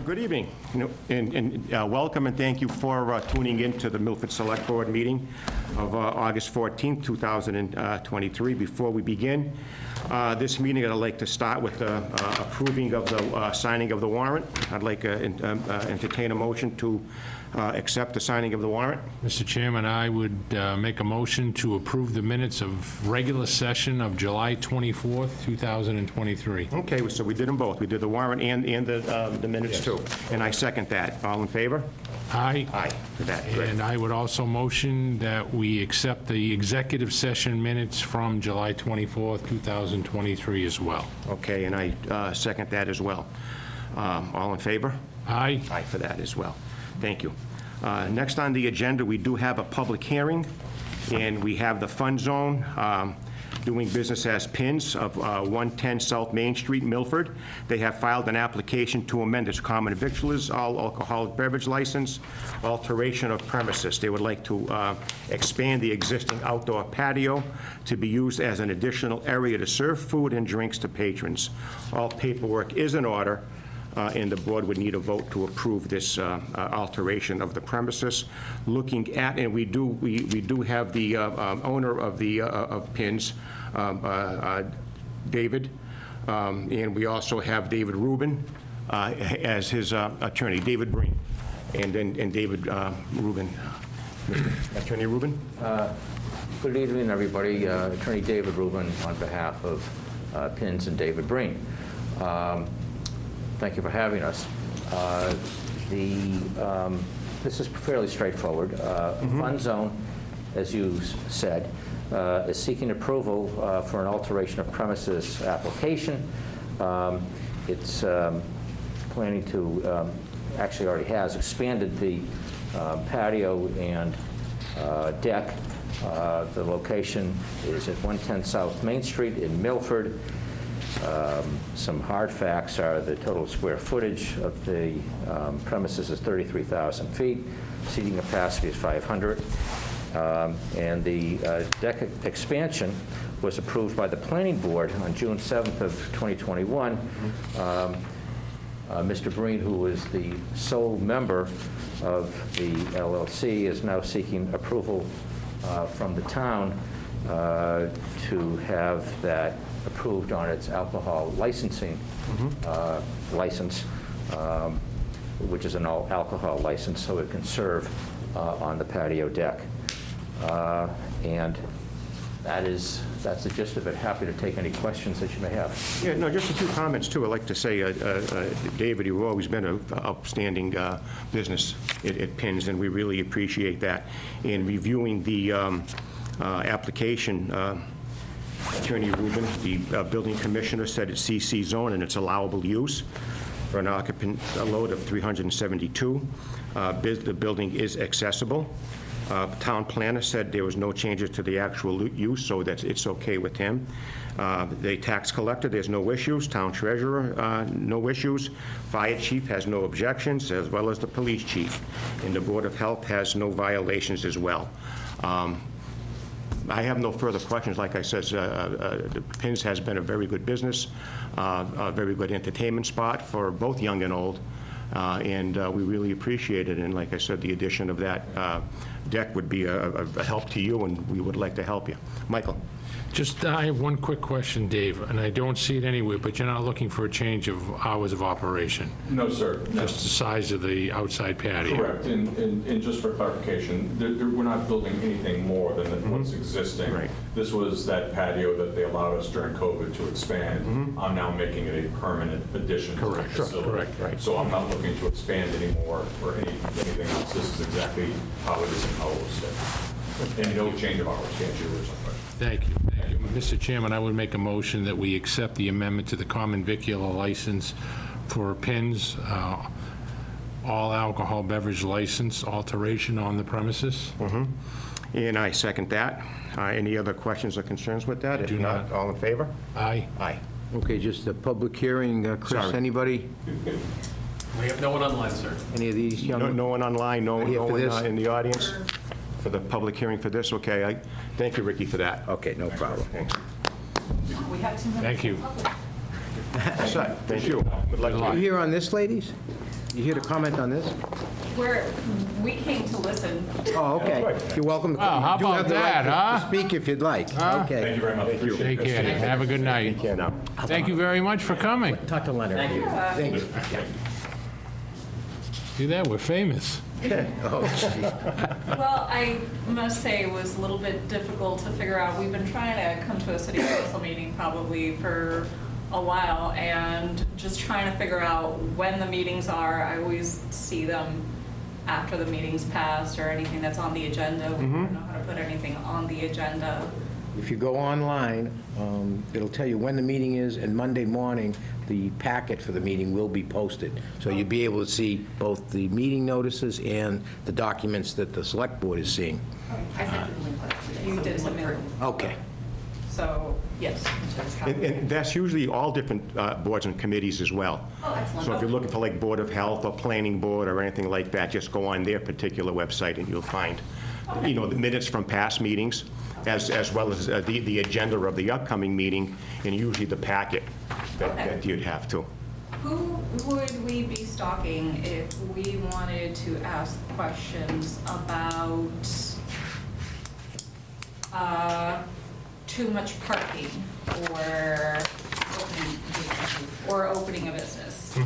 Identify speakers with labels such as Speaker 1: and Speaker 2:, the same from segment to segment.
Speaker 1: Good evening, welcome and thank you for tuning in to the Milford Select Board meeting of August 14th, 2023. Before we begin this meeting, I'd like to start with approving of the signing of the warrant. I'd like to entertain a motion to accept the signing of the warrant.
Speaker 2: Mr. Chairman, I would make a motion to approve the minutes of regular session of July 24th, 2023.
Speaker 1: Okay, so we did them both. We did the warrant and the minutes too. And I second that. All in favor?
Speaker 2: Aye.
Speaker 1: Aye for that. Good.
Speaker 2: And I would also motion that we accept the executive session minutes from July 24th, 2023 as well.
Speaker 1: Okay, and I second that as well. All in favor?
Speaker 2: Aye.
Speaker 1: Aye for that as well. Thank you. Next on the agenda, we do have a public hearing, and we have the Fun Zone doing business as Pins of 110 South Main Street, Milford. They have filed an application to amend its common victualers, all alcoholic beverage license, alteration of premises. They would like to expand the existing outdoor patio to be used as an additional area to serve food and drinks to patrons. All paperwork is in order. And the board would need a vote to approve this alteration of the premises. Looking at, and we do have the owner of the of Pins, David, and we also have David Rubin as his attorney, David Breen, and David Rubin. Attorney Rubin.
Speaker 3: Good evening, everybody. Attorney David Rubin on behalf of Pins and David Breen. Thank you for having us. This is fairly straightforward. Fun Zone, as you said, is seeking approval for an alteration of premises application. It's planning to, actually already has, expanded the patio and deck. The location is at 110 South Main Street in Milford. Some hard facts are the total square footage of the premises is 33,000 feet. Seating capacity is 500. And the deck expansion was approved by the Planning Board on June 7th of 2021. Mr. Breen, who was the sole member of the LLC, is now seeking approval from the town to have that approved on its alcohol licensing license, which is an all-alcohol license, so it can serve on the patio deck. And that's the gist of it. Happy to take any questions that you may have.
Speaker 1: Yeah, no, just a few comments, too. I'd like to say, David, you've always been an outstanding business at Pins, and we really appreciate that. In reviewing the application, Attorney Rubin, the building commissioner, said it's CC zone and it's allowable use for an occupant load of 372. The building is accessible. Town planner said there was no changes to the actual use, so that it's okay with him. The tax collector, there's no issues. Town treasurer, no issues. Fire chief has no objections, as well as the police chief. And the Board of Health has no violations as well. I have no further questions. Like I said, the Pins has been a very good business, a very good entertainment spot for both young and old, and we really appreciate it. And like I said, the addition of that deck would be a help to you, and we would like to help you. Michael.
Speaker 2: Just, I have one quick question, Dave, and I don't see it anywhere, but you're not looking for a change of hours of operation?
Speaker 4: No, sir. No.
Speaker 2: Just the size of the outside patio?
Speaker 4: Correct, and just for clarification, we're not building anything more than what's existing.
Speaker 1: Right.
Speaker 4: This was that patio that they allowed us during COVID to expand. I'm now making it a permanent addition to the facility.
Speaker 2: Correct,
Speaker 1: right.
Speaker 4: So I'm not looking to expand anymore or anything else. This is exactly how it is and how it will stay. And no change of hours, to answer your original question.
Speaker 2: Thank you. Thank you. Mr. Chairman, I would make a motion that we accept the amendment to the common vicular license for Pins, all alcohol beverage license alteration on the premises.
Speaker 1: And I second that. Any other questions or concerns with that? If
Speaker 2: do not.
Speaker 1: All in favor?
Speaker 2: Aye.
Speaker 1: Aye.
Speaker 5: Okay, just a public hearing. Chris,
Speaker 1: Sorry.
Speaker 5: anybody?
Speaker 6: We have no one online, sir.
Speaker 5: Any of these young?
Speaker 1: No one online, no
Speaker 5: Here for
Speaker 1: one
Speaker 5: this?
Speaker 1: in the audience for the public hearing for this? Okay, thank you, Ricky, for that.
Speaker 5: Okay, no problem.
Speaker 1: Thanks.
Speaker 6: We have 2 minutes.
Speaker 2: Thank you.
Speaker 1: All set. Thank you. Good luck to
Speaker 5: You
Speaker 1: you.
Speaker 5: here on this, ladies? You here to comment on this?
Speaker 7: We came to listen.
Speaker 5: Oh, okay. You're welcome.
Speaker 2: Well, how
Speaker 5: You do have
Speaker 2: about
Speaker 5: the right
Speaker 2: that,
Speaker 5: to speak if you'd like.
Speaker 4: Thank you
Speaker 5: Okay.
Speaker 4: very much. Appreciate it.
Speaker 2: Take care. Have a good night. Thank you very much for coming.
Speaker 5: Talk to Leonard. Thank you.
Speaker 2: See that? We're famous.
Speaker 5: Oh, gee.
Speaker 7: Well, I must say it was a little bit difficult to figure out. We've been trying to come to a city council meeting probably for a while, and just trying to figure out when the meetings are. I always see them after the meeting's passed or anything that's on the agenda. We don't know how to put anything on the agenda.
Speaker 5: If you go online, it'll tell you when the meeting is, and Monday morning, the packet for the meeting will be posted. So you'll be able to see both the meeting notices and the documents that the select board is seeing.
Speaker 7: I sent you the link last week. You did submit.
Speaker 5: Okay.
Speaker 7: So, yes.
Speaker 1: And that's usually all different boards and committees as well.
Speaker 7: Oh, excellent.
Speaker 1: So if you're looking for like Board of Health or Planning Board or anything like that, just go on their particular website and you'll find, the minutes from past meetings, as well as the agenda of the upcoming meeting, and usually the packet that you'd have to.
Speaker 7: Who would we be stalking if we wanted to ask questions about too much parking or opening a business?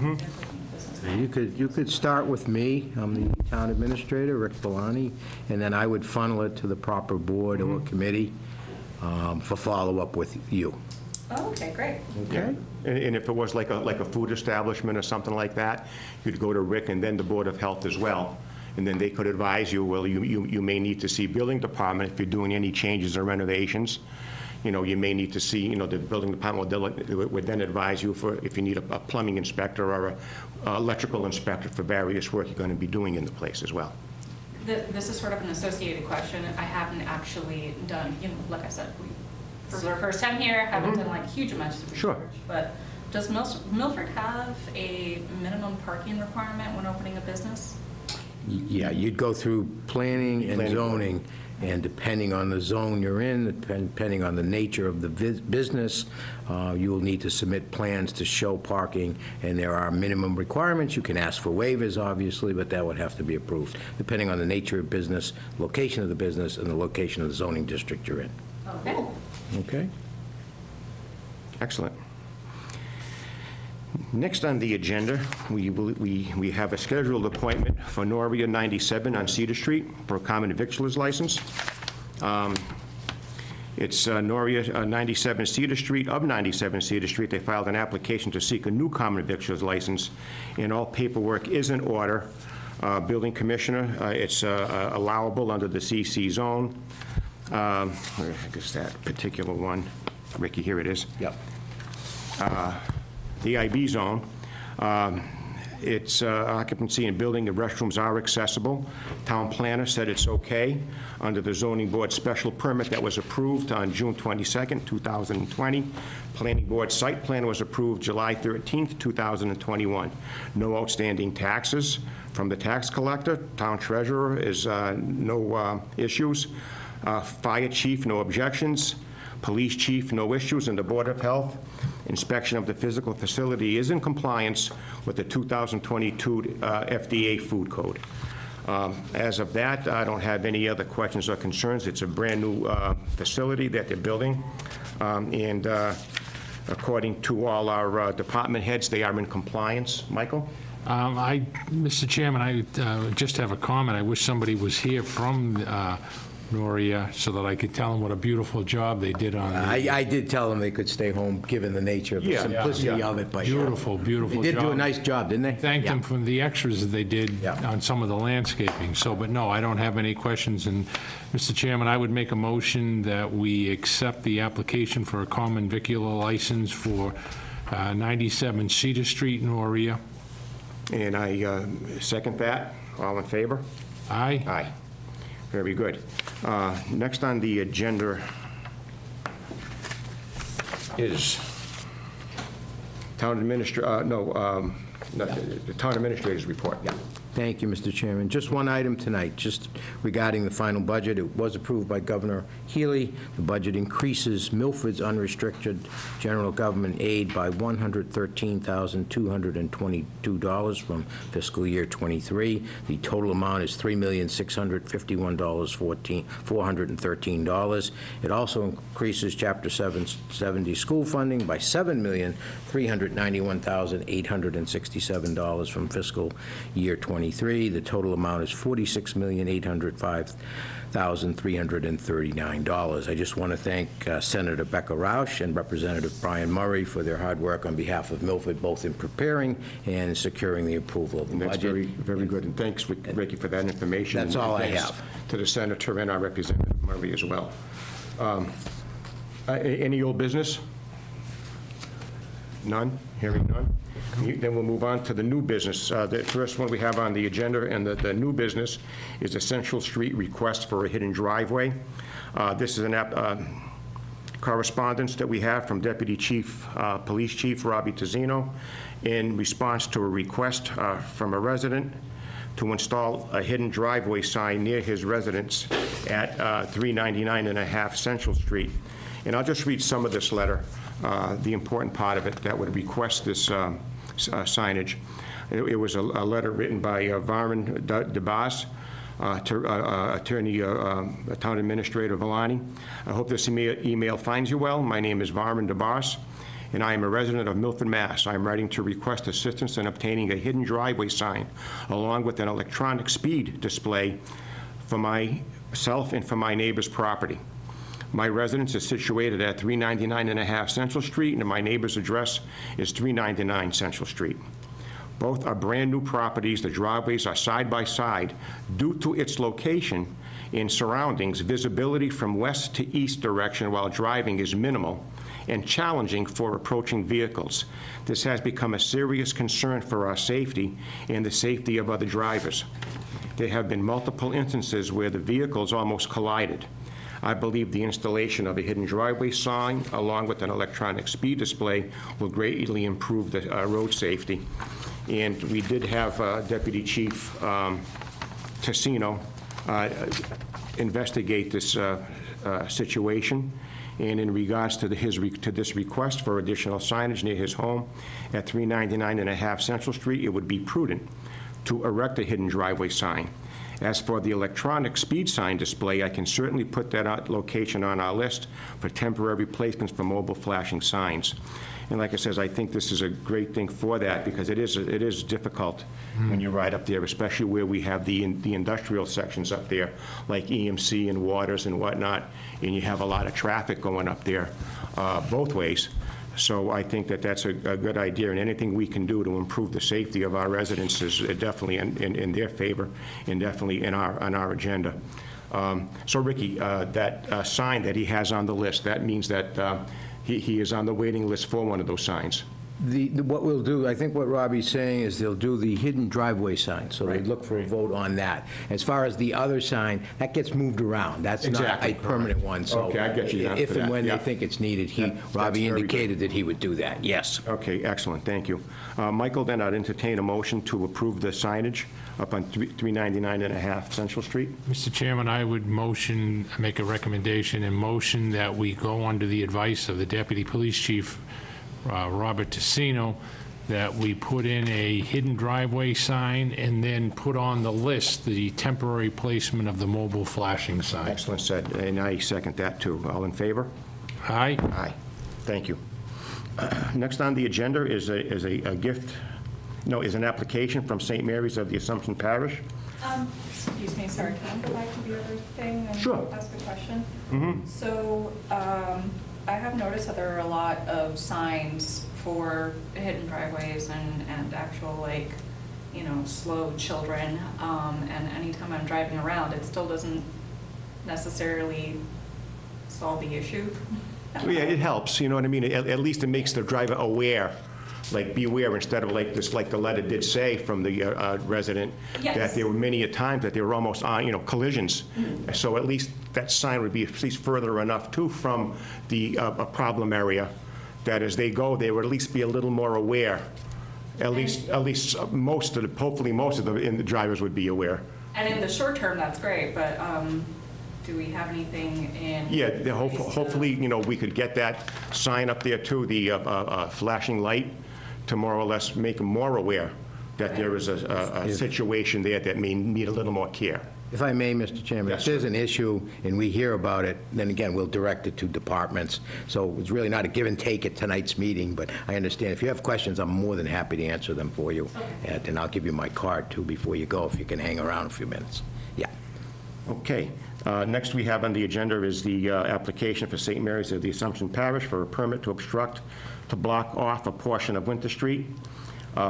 Speaker 5: You could start with me. I'm the town administrator, Rick Bellani, and then I would funnel it to the proper board or committee for follow-up with you.
Speaker 7: Oh, okay, great.
Speaker 5: Okay?
Speaker 1: And if it was like a food establishment or something like that, you'd go to Rick and then the Board of Health as well. And then they could advise you, well, you may need to see building department if you're doing any changes or renovations. You may need to see, the building department would then advise you for if you need a plumbing inspector or a electrical inspector for various work you're going to be doing in the place as well.
Speaker 7: This is sort of an associated question. I haven't actually done, like I said, this is our first time here, haven't done like huge amounts of research.
Speaker 1: Sure.
Speaker 7: But does Milford have a minimum parking requirement when opening a business?
Speaker 5: Yeah, you'd go through planning and
Speaker 1: Planning board.
Speaker 5: zoning, and depending on the zone you're in, depending on the nature of the business, you will need to submit plans to show parking, and there are minimum requirements. You can ask for waivers, obviously, but that would have to be approved, depending on the nature of business, location of the business, and the location of the zoning district you're in.
Speaker 7: Okay.
Speaker 5: Okay?
Speaker 1: Excellent. Next on the agenda, we have a scheduled appointment for Noria 97 on Cedar Street for a common victualer's license. It's Noria 97 Cedar Street. Of 97 Cedar Street, they filed an application to seek a new common victualer's license, and all paperwork is in order. Building commissioner, it's allowable under the CC zone. I guess that particular one, Ricky, here it is.
Speaker 5: Yep.
Speaker 1: The IB zone. It's occupancy and building, the restrooms are accessible. Town planner said it's okay under the zoning board special permit that was approved on June 22nd, 2020. Planning board site plan was approved July 13th, 2021. No outstanding taxes from the tax collector. Town treasurer is no issues. Fire chief, no objections. Police chief, no issues, and the Board of Health inspection of the physical facility is in compliance with the 2022 FDA food code. As of that, I don't have any other questions or concerns. It's a brand-new facility that they're building, and according to all our department heads, they are in compliance. Michael?
Speaker 2: Mr. Chairman, I just have a comment. I wish somebody was here from Noria so that I could tell them what a beautiful job they did on the
Speaker 5: I did tell them they could stay home, given the nature of the
Speaker 1: Yeah,
Speaker 5: simplicity
Speaker 1: yeah.
Speaker 5: of it. But
Speaker 2: beautiful, beautiful
Speaker 5: They did do a
Speaker 2: job.
Speaker 5: nice job, didn't they?
Speaker 2: Thank them for the extras that they did
Speaker 5: Yeah.
Speaker 2: on some of the landscaping. So, but no, I don't have any questions. And, Mr. Chairman, I would make a motion that we accept the application for a common vicular license for 97 Cedar Street, Noria.
Speaker 1: And I second that. All in favor?
Speaker 2: Aye?
Speaker 1: Aye. Very good. Next on the agenda is town administrator, the town administrator's report. Yeah.
Speaker 5: Thank you, Mr. Chairman. Just one item tonight, just regarding the final budget. It was approved by Governor Healy. The budget increases Milford's unrestricted general government aid by $113,222 from fiscal year '23. The total amount is $3,651,413. It also increases Chapter 770 school funding by $7,391,867 from fiscal year '23. The total amount is $46,805,339. I just want to thank Senator Becca Roush and Representative Brian Murray for their hard work on behalf of Milford, both in preparing and securing the approval of the
Speaker 1: That's
Speaker 5: budget.
Speaker 1: very, very good, and thanks, Ricky, for that information.
Speaker 5: That's all I
Speaker 1: And thanks
Speaker 5: have.
Speaker 1: to the Senator and our Representative Murray as well. Any old business? None? Hearing none? Then we'll move on to the new business. The first one we have on the agenda, and the new business, is a Central Street request for a hidden driveway. This is an correspondence that we have from Deputy Police Chief Robbie Tazzino in response to a request from a resident to install a hidden driveway sign near his residence at 399.5 Central Street. And I'll just read some of this letter, the important part of it that would request this signage. It was a letter written by Varman DeBas, Attorney, Town Administrator Villani. I hope this email finds you well. My name is Varman DeBas, and I am a resident of Milford, Mass. I am writing to request assistance in obtaining a hidden driveway sign, along with an electronic speed display for myself and for my neighbor's property. My residence is situated at 399.5 Central Street, and my neighbor's address is 399 Central Street. Both are brand-new properties. The driveways are side by side. Due to its location and surroundings, visibility from west to east direction while driving is minimal and challenging for approaching vehicles. This has become a serious concern for our safety and the safety of other drivers. There have been multiple instances where the vehicles almost collided. I believe the installation of a hidden driveway sign, along with an electronic speed display, will greatly improve the road safety. And we did have Deputy Chief Tazzino investigate this situation. And in regards to this request for additional signage near his home at 399.5 Central Street, it would be prudent to erect a hidden driveway sign. As for the electronic speed sign display, I can certainly put that location on our list for temporary placements for mobile flashing signs. And like I said, I think this is a great thing for that, because it is difficult when you ride up there, especially where we have the industrial sections up there, like EMC and Waters and whatnot, and you have a lot of traffic going up there both ways. So I think that that's a good idea, and anything we can do to improve the safety of our residents is definitely in their favor and definitely on our agenda. So Ricky, that sign that he has on the list, that means that he is on the waiting list for one of those signs.
Speaker 5: What we'll do, I think what Robbie's saying is they'll do the hidden driveway sign, so they look for a vote on that. As far as the other sign, that gets moved around. That's not
Speaker 1: Exactly.
Speaker 5: a permanent one, so.
Speaker 1: Okay, I get you now
Speaker 5: If
Speaker 1: for
Speaker 5: and
Speaker 1: that,
Speaker 5: when
Speaker 1: yeah.
Speaker 5: they think it's needed,
Speaker 1: That's
Speaker 5: Robbie
Speaker 1: very
Speaker 5: indicated that he would do that, yes.
Speaker 1: Okay, excellent, thank you. Michael, then I'd entertain a motion to approve the signage up on 399.5 Central Street.
Speaker 2: Mr. Chairman, I would make a recommendation and motion that we go under the advice of the Deputy Police Chief, Robert Tazzino, that we put in a hidden driveway sign and then put on the list the temporary placement of the mobile flashing sign.
Speaker 1: Excellent said, and I second that too. All in favor?
Speaker 2: Aye?
Speaker 1: Aye. Thank you. Next on the agenda is a gift, no, is an application from St. Mary's of the Assumption Parish.
Speaker 7: Excuse me, sorry, can I go back to the other thing and
Speaker 1: Sure.
Speaker 7: ask a question? So, I have noticed that there are a lot of signs for hidden driveways and actual, like, you know, slow children, and anytime I'm driving around, it still doesn't necessarily solve the issue.
Speaker 1: Yeah, it helps, you know what I mean? At least it makes the driver aware, like beware, instead of like this, like the letter did say from the resident,
Speaker 7: Yes.
Speaker 1: that there were many a times that there were almost, collisions. So at least that sign would be at least further enough too from the problem area, that as they go, they would at least be a little more aware At least most of the, hopefully most of the drivers would be aware.
Speaker 7: And in the short term, that's great, but do we have anything in?
Speaker 1: Yeah, hopefully, you know, we could get that sign up there too, the flashing light, to more or less make them more aware that there is a situation there that may need a little more care.
Speaker 5: If I may, Mr. Chairman,
Speaker 1: Yes,
Speaker 5: if there's
Speaker 1: sir.
Speaker 5: an issue and we hear about it, then again, we'll direct it to departments. So it's really not a give and take at tonight's meeting, but I understand if you have questions, I'm more than happy to answer them for you. And I'll give you my card too before you go, if you can hang around a few minutes. Yeah.
Speaker 1: Okay. Next we have on the agenda is the application for St. Mary's of the Assumption Parish for a permit to block off a portion of Winter Street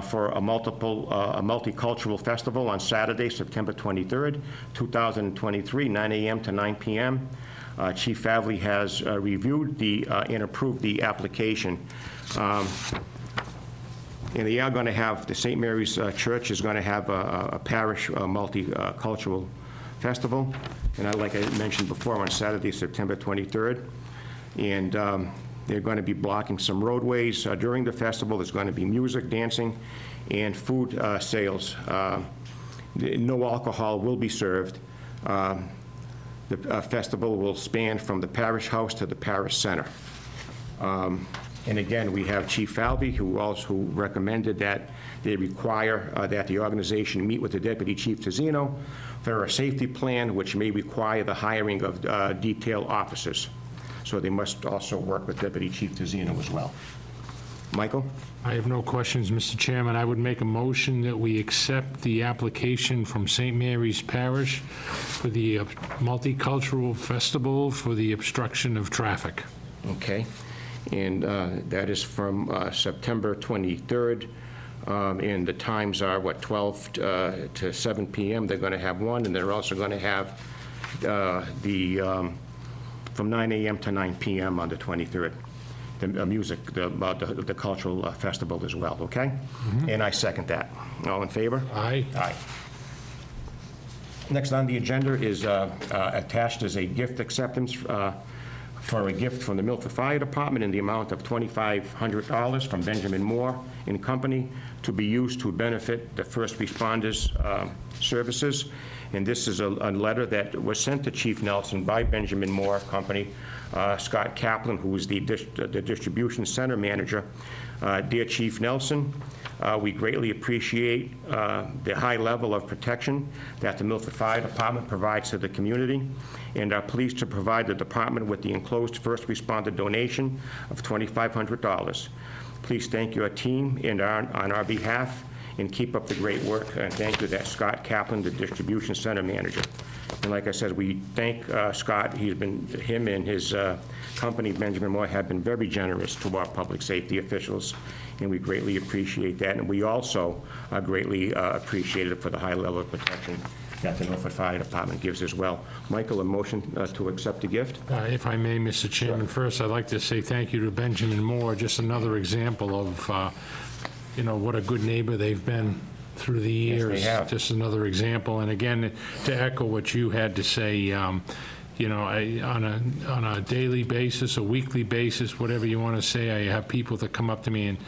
Speaker 1: for a multicultural festival on Saturday, September 23rd, 2023, 9 a.m. to 9 p.m. Chief Favli has reviewed and approved the application. And they are going to have, the St. Mary's Church is going to have a parish multicultural festival, and like I mentioned before, on Saturday, September 23rd. And they're going to be blocking some roadways during the festival. There's going to be music, dancing, and food sales. No alcohol will be served. The festival will span from the parish house to the parish center. And again, we have Chief Falvey, who recommended that they require that the organization meet with the Deputy Chief Tizino for a safety plan, which may require the hiring of detail officers. So they must also work with Deputy Chief Tizino as well. Michael?
Speaker 2: I have no questions, Mr. Chairman. I would make a motion that we accept the application from St. Mary's Parish for the multicultural festival for the obstruction of traffic.
Speaker 1: Okay. And that is from September 23rd. And the times are, what, 12 to 7 p.m. They're going to have one, and they're also going to have from 9 a.m. to 9 p.m. on the 23rd. The music, the cultural festival as well, okay? And I second that. All in favor?
Speaker 2: Aye.
Speaker 1: Aye. Next on the agenda is attached is a gift acceptance for a gift from the Milford Fire Department in the amount of $2,500 from Benjamin Moore and Company to be used to benefit the first responders services. And this is a letter that was sent to Chief Nelson by Benjamin Moore Company, Scott Kaplan, who is the distribution center manager. Dear Chief Nelson, we greatly appreciate the high level of protection that the Milford Fire Department provides to the community, and are pleased to provide the department with the enclosed first responder donation of $2,500. Please thank your team and on our behalf, and keep up the great work. And thank you, that's Scott Kaplan, the distribution center manager. And like I said, we thank Scott. Him and his company, Benjamin Moore, have been very generous to our public safety officials, and we greatly appreciate that. And we also greatly appreciate it for the high level of protection that the Milford Fire Department gives as well. Michael, a motion to accept the gift?
Speaker 2: If I may, Mr. Chairman, first, I'd like to say thank you to Benjamin Moore, just another example of you know, what a good neighbor they've been through the years.
Speaker 1: Yes, they have.
Speaker 2: Just another example. And again, to echo what you had to say, you know, on a daily basis, a weekly basis, whatever you want to say, I have people that come up to me and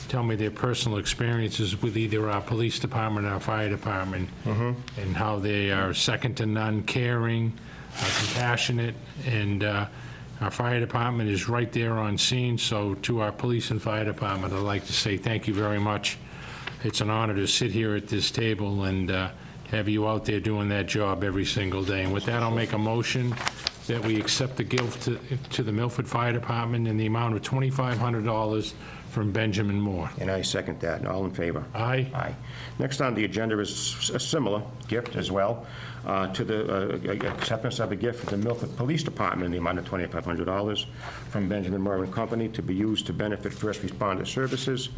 Speaker 2: tell me their personal experiences with either our police department or our fire department, and how they are second to none, caring, compassionate, and our fire department is right there on scene. So to our police and fire department, I'd like to say thank you very much. It's an honor to sit here at this table and have you out there doing that job every single day. And with that, I'll make a motion that we accept the gift to the Milford Fire Department in the amount of $2,500 from Benjamin Moore.
Speaker 1: And I second that. All in favor?
Speaker 2: Aye.
Speaker 1: Aye. Next on the agenda is a similar gift as well, to the acceptance of a gift from the Milford Police Department in the amount of $2,500 from Benjamin Moore and Company to be used to benefit first responder services.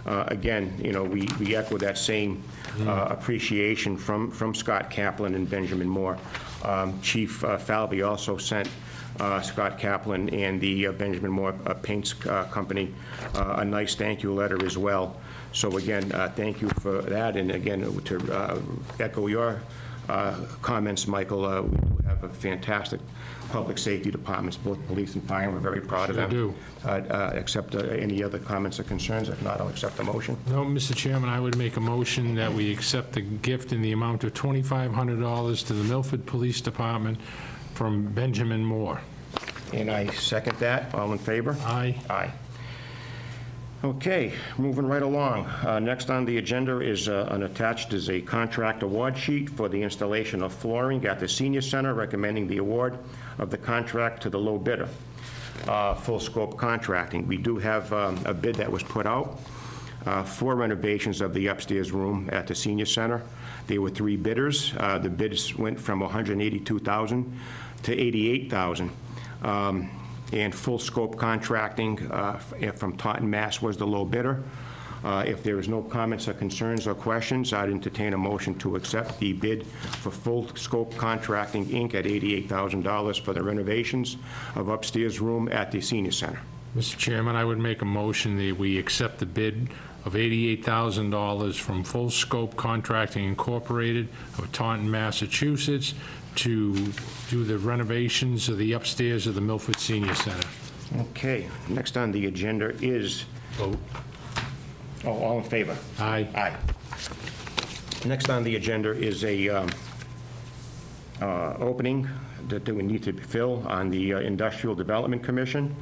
Speaker 1: Again, you know, we echo that same appreciation from Scott Kaplan and Benjamin Moore. Chief Falvey also sent Scott Kaplan and the Benjamin Moore Paints Company a nice thank you letter as well. So again, thank you for that. And again, to echo your comments, Michael, we do have have a fantastic public safety departments, both police and fire. We're very proud of
Speaker 2: Sure
Speaker 1: them.
Speaker 2: do.
Speaker 1: Accept any other comments or concerns? If not, I'll accept the motion.
Speaker 2: No, Mr. Chairman, I would make a motion that we accept the gift in the amount of $2,500 to the Milford Police Department from Benjamin Moore.
Speaker 1: And I second that. All in favor?
Speaker 2: Aye.
Speaker 1: Aye. Okay, moving right along. Next on the agenda is attached is a contract award sheet for the installation of flooring at the senior center, recommending the award of the contract to the low bidder. Full scope contracting. We do have a bid that was put out for renovations of the upstairs room at the senior center. There were 3 bidders. The bids went from $182,000 to $88,000. And full scope contracting from Taunton, Mass. Was the low bidder. If there is no comments or concerns or questions, I'd entertain a motion to accept the bid for full scope contracting, Inc. at $88,000 for the renovations of upstairs room at the senior center.
Speaker 2: Mr. Chairman, I would make a motion that we accept the bid of $88,000 from Full Scope Contracting Incorporated of Taunton, Massachusetts, to do the renovations of the upstairs of the Milford Senior Center.
Speaker 1: Okay, next on the agenda is,
Speaker 2: Vote.
Speaker 1: all in favor?
Speaker 2: Aye.
Speaker 1: Aye. Next on the agenda is a opening that we need to fill on the Industrial Development Commission.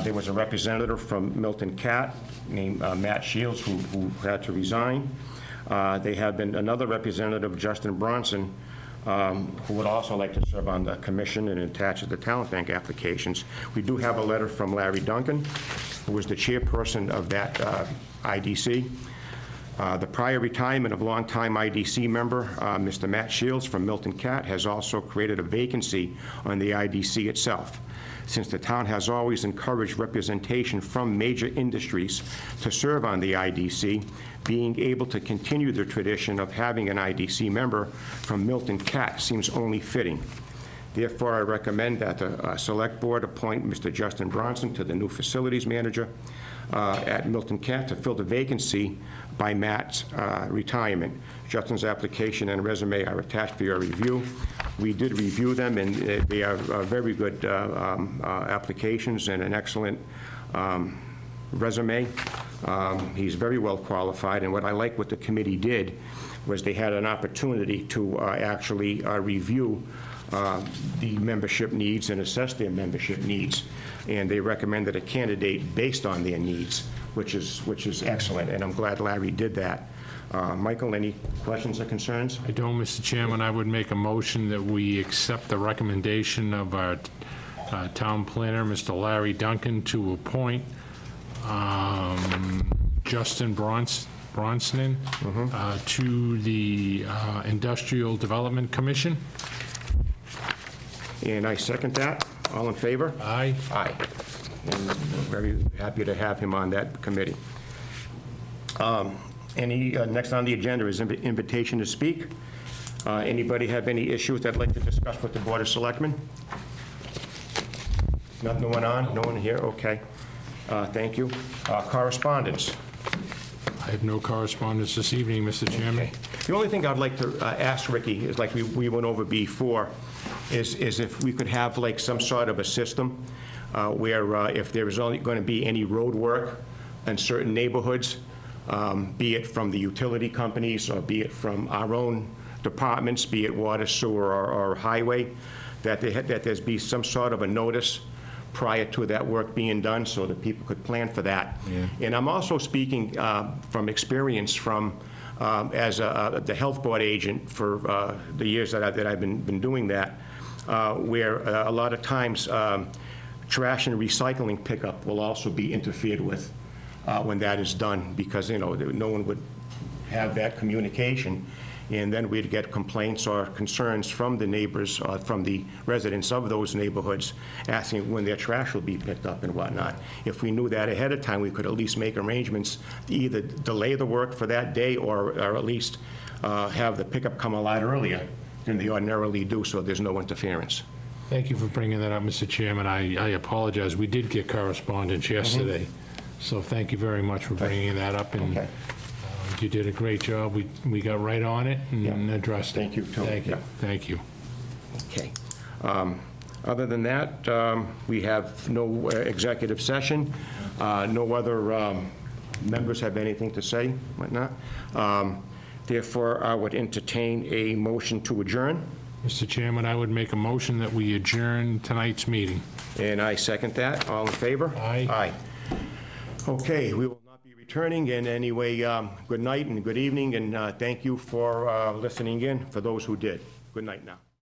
Speaker 1: There was a representative from Milton Cat named Matt Shields who had to resign. They have been another representative, Justin Bronson, who would also like to serve on the commission and attaches the talent bank applications. We do have a letter from Larry Duncan, who was the chairperson of that IDC. The prior retirement of longtime IDC member, Mr. Matt Shields from Milton Cat, has also created a vacancy on the IDC itself. Since the town has always encouraged representation from major industries to serve on the IDC, being able to continue the tradition of having an IDC member from Milton Cat seems only fitting. Therefore, I recommend that the Select Board appoint Mr. Justin Bronson to the new facilities manager at Milton Cat to fill the vacancy by Matt's retirement. Justin's application and resume are attached for your review. We did review them, and they are very good applications and an excellent resume. He's very well qualified, and what I like what the committee did was they had an opportunity to actually review the membership needs and assess their membership needs, and they recommended a candidate based on their needs, which is excellent, and I'm glad Larry did that. Michael, any questions or concerns?
Speaker 2: I don't, Mr. Chairman. I would make a motion that we accept the recommendation of our town planner, Mr. Larry Duncan, to appoint Justin Bronson to the Industrial Development Commission.
Speaker 1: And I second that. All in favor?
Speaker 2: Aye.
Speaker 1: Aye. And we're very happy to have him on that committee. Next on the agenda is invitation to speak. Anybody have any issues they'd like to discuss with the Board of Selectmen? No one on? No one here? Okay. Thank you. Correspondence.
Speaker 2: I have no correspondence this evening, Mr. Chairman.
Speaker 1: Okay. The only thing I'd like to ask Ricky is, like we went over before, is if we could have like some sort of a system where if there is only going to be any road work in certain neighborhoods, be it from the utility companies or be it from our own departments, be it water, sewer, or highway, that there's be some sort of a notice prior to that work being done so that people could plan for that. Yeah. And I'm also speaking from experience from as the health board agent for the years that I've been doing that, where a lot of times trash and recycling pickup will also be interfered with when that is done, because no one would have that communication, and then we'd get complaints or concerns from the neighbors or from the residents of those neighborhoods asking when their trash will be picked up and whatnot. If we knew that ahead of time, we could at least make arrangements to either delay the work for that day or at least have the pickup come a lot earlier than they ordinarily do, so there's no interference.
Speaker 2: Thank you for bringing that up, Mr. Chairman. I apologize. We did get correspondence yesterday, so thank you very much for bringing that up. And
Speaker 1: Okay.
Speaker 2: you did a great job. We got right on it and addressed it.
Speaker 1: Thank you, too.
Speaker 2: Thank you.
Speaker 1: Yeah.
Speaker 2: Thank you.
Speaker 1: Okay. Other than that, we have no executive session. No other members have anything to say, whatnot. Therefore, I would entertain a motion to adjourn,
Speaker 2: Mr. Chairman, I would make a motion that we adjourn tonight's meeting.
Speaker 1: and I second that. All in favor?
Speaker 2: Aye.
Speaker 1: Aye. Okay, we will not be returning, and anyway, good night and good evening, and thank you for listening in, for those who did. Good night now.